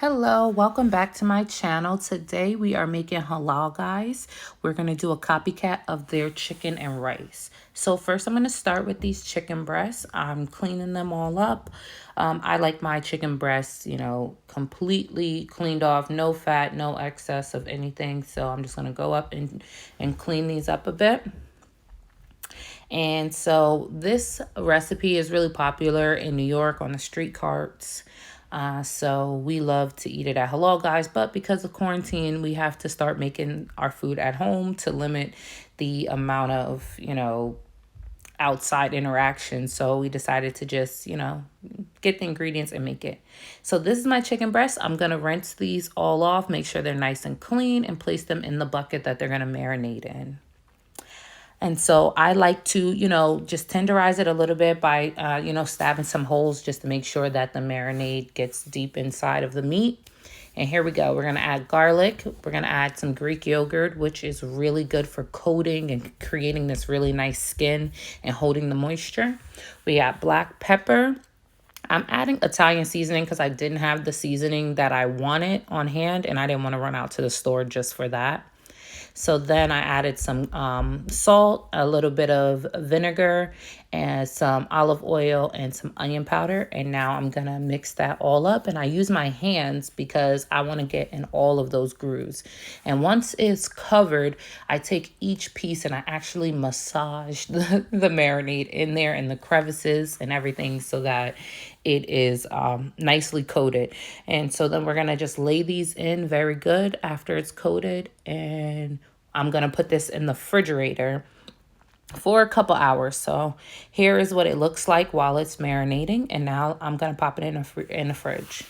Hello, welcome back to my channel. Today we are making Halal Guys. We're going to do a copycat of their chicken and rice. So first I'm going to start with these chicken breasts. I'm cleaning them all up. I like my chicken breasts, completely cleaned off, no fat, no excess of anything. So I'm just going to go up and clean these up a bit. And so this recipe is really popular in New York on the street carts. So we love to eat it at Halal Guys, but because of quarantine, we have to start making our food at home to limit the amount of, outside interaction. So we decided to just, get the ingredients and make it. So this is my chicken breast. I'm going to rinse these all off, make sure they're nice and clean, and place them in the bucket that they're going to marinate in. And so I like to, just tenderize it a little bit by, stabbing some holes just to make sure that the marinade gets deep inside of the meat. And here we go. We're going to add garlic. We're going to add some Greek yogurt, which is really good for coating and creating this really nice skin and holding the moisture. We got black pepper. I'm adding Italian seasoning because I didn't have the seasoning that I wanted on hand, and I didn't want to run out to the store just for that. So then I added some salt, a little bit of vinegar, and some olive oil and some onion powder. And now I'm going to mix that all up. And I use my hands because I want to get in all of those grooves. And once it's covered, I take each piece and I actually massage the marinade in there in the crevices and everything so that it is nicely coated. And so then we're going to just lay these in very good after it's coated. And I'm going to put this in the refrigerator for a couple hours. So here is what it looks like while it's marinating. And now I'm going to pop it in the fridge.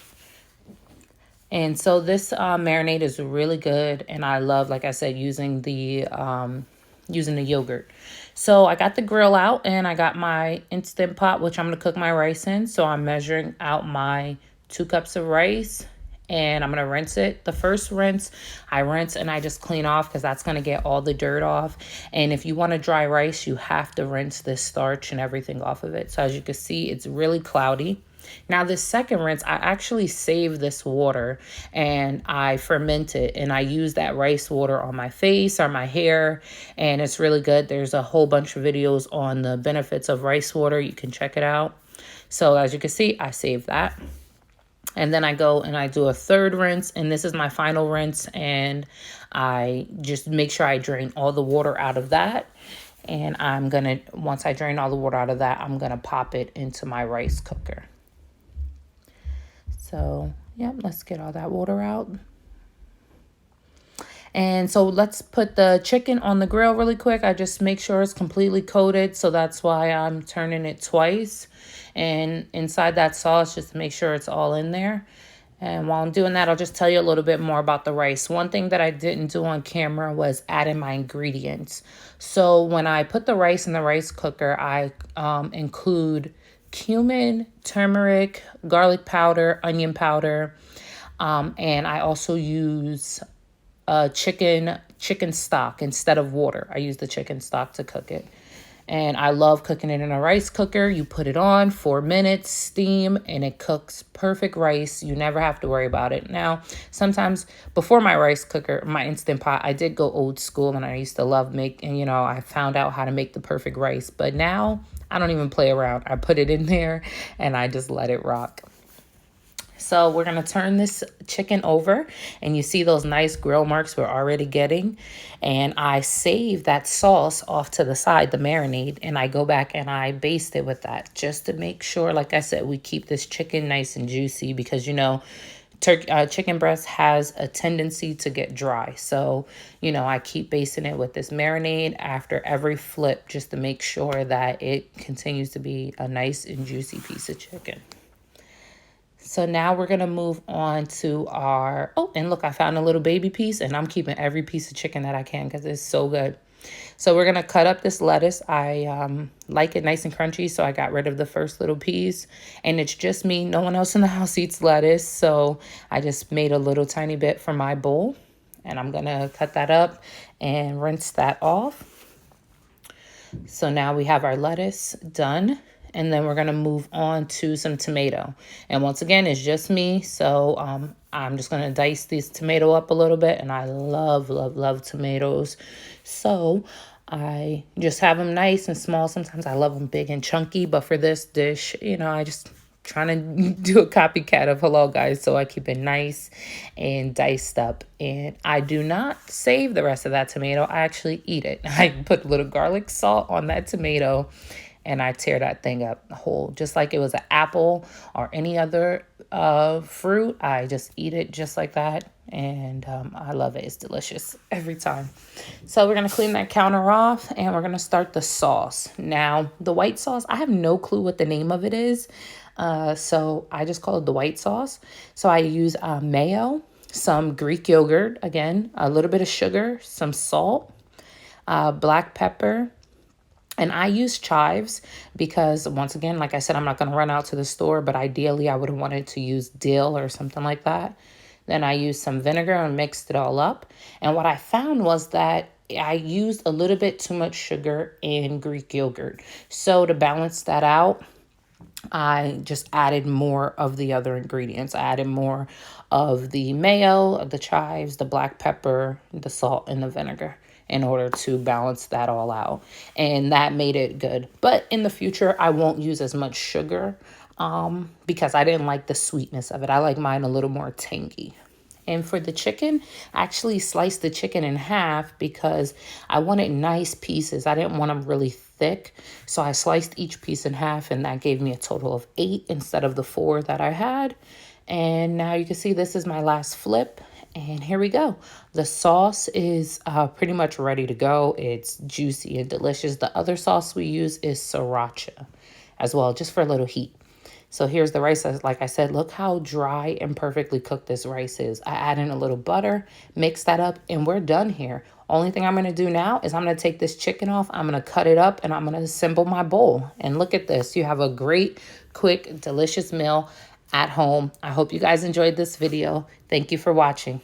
And so this marinade is really good. And I love, like I said, using the yogurt. So I got the grill out and I got my Instant Pot, which I'm going to cook my rice in. So I'm measuring out my 2 cups of rice and I'm going to rinse it. The first rinse, I rinse and I just clean off because that's going to get all the dirt off. And if you want to dry rice, you have to rinse this starch and everything off of it. So as you can see, it's really cloudy. Now this second rinse, I actually save this water and I ferment it and I use that rice water on my face or my hair, and it's really good. There's a whole bunch of videos on the benefits of rice water. You can check it out. So as you can see, I save that. And then I go and I do a third rinse, and this is my final rinse, and I just make sure I drain all the water out of that. And once I drain all the water out of that, I'm gonna pop it into my rice cooker. So, yeah, let's get all that water out. And so let's put the chicken on the grill really quick. I just make sure it's completely coated. So that's why I'm turning it twice. And inside that sauce, just to make sure it's all in there. And while I'm doing that, I'll just tell you a little bit more about the rice. One thing that I didn't do on camera was adding my ingredients. So when I put the rice in the rice cooker, I include cumin, turmeric, garlic powder, onion powder, and I also use chicken stock instead of water. I use the chicken stock to cook it. And I love cooking it in a rice cooker. You put it on 4 minutes, steam, and it cooks perfect rice. You never have to worry about it. Now, sometimes before my rice cooker, my Instant Pot, I did go old school and I used to love making, I found out how to make the perfect rice. But now I don't even play around. I put it in there and I just let it rock. So we're going to turn this chicken over, and you see those nice grill marks we're already getting. And I save that sauce off to the side, the marinade, and I go back and I baste it with that just to make sure, like I said, we keep this chicken nice and juicy because, chicken breast has a tendency to get dry. So, I keep basting it with this marinade after every flip just to make sure that it continues to be a nice and juicy piece of chicken. So now we're going to move on to and look, I found a little baby piece, and I'm keeping every piece of chicken that I can because it's so good. So we're going to cut up this lettuce. I like it nice and crunchy, so I got rid of the first little piece. And it's just me. No one else in the house eats lettuce, so I just made a little tiny bit for my bowl. And I'm going to cut that up and rinse that off. So now we have our lettuce done. and then we're going to move on to some tomato. And once again, it's just me, so I'm just going to dice these tomato up a little bit, and I love, love, love tomatoes. So I just have them nice and small. Sometimes I love them big and chunky, but for this dish, I just trying to do a copycat of Halal Guys, so I keep it nice and diced up. And I do not save the rest of that tomato. I actually eat it. I put a little garlic salt on that tomato, and I tear that thing up whole, just like it was an apple or any other fruit. I just eat it just like that, and I love it. It's delicious every time. So we're going to clean that counter off, and we're going to start the sauce. Now, the white sauce, I have no clue what the name of it is, so I just call it the white sauce. So I use mayo, some Greek yogurt, again, a little bit of sugar, some salt, black pepper, and I use chives because, once again, like I said, I'm not going to run out to the store, but ideally I would have wanted to use dill or something like that. Then I used some vinegar and mixed it all up. And what I found was that I used a little bit too much sugar in Greek yogurt. So to balance that out, I just added more of the other ingredients. I added more of the mayo, the chives, the black pepper, the salt, and the vinegar in order to balance that all out. And that made it good. But in the future, I won't use as much sugar because I didn't like the sweetness of it. I like mine a little more tangy. And for the chicken, I actually sliced the chicken in half because I wanted nice pieces. I didn't want them really thick. So I sliced each piece in half, and that gave me a total of 8 instead of the 4 that I had. And now you can see this is my last flip. And here we go. The sauce is pretty much ready to go. It's juicy and delicious. The other sauce we use is sriracha as well, just for a little heat. So here's the rice. Like I said, look how dry and perfectly cooked this rice is. I add in a little butter, mix that up, and we're done here. Only thing I'm going to do now is I'm going to take this chicken off. I'm going to cut it up, and I'm going to assemble my bowl. And look at this. You have a great, quick, delicious meal at home. I hope you guys enjoyed this video. Thank you for watching.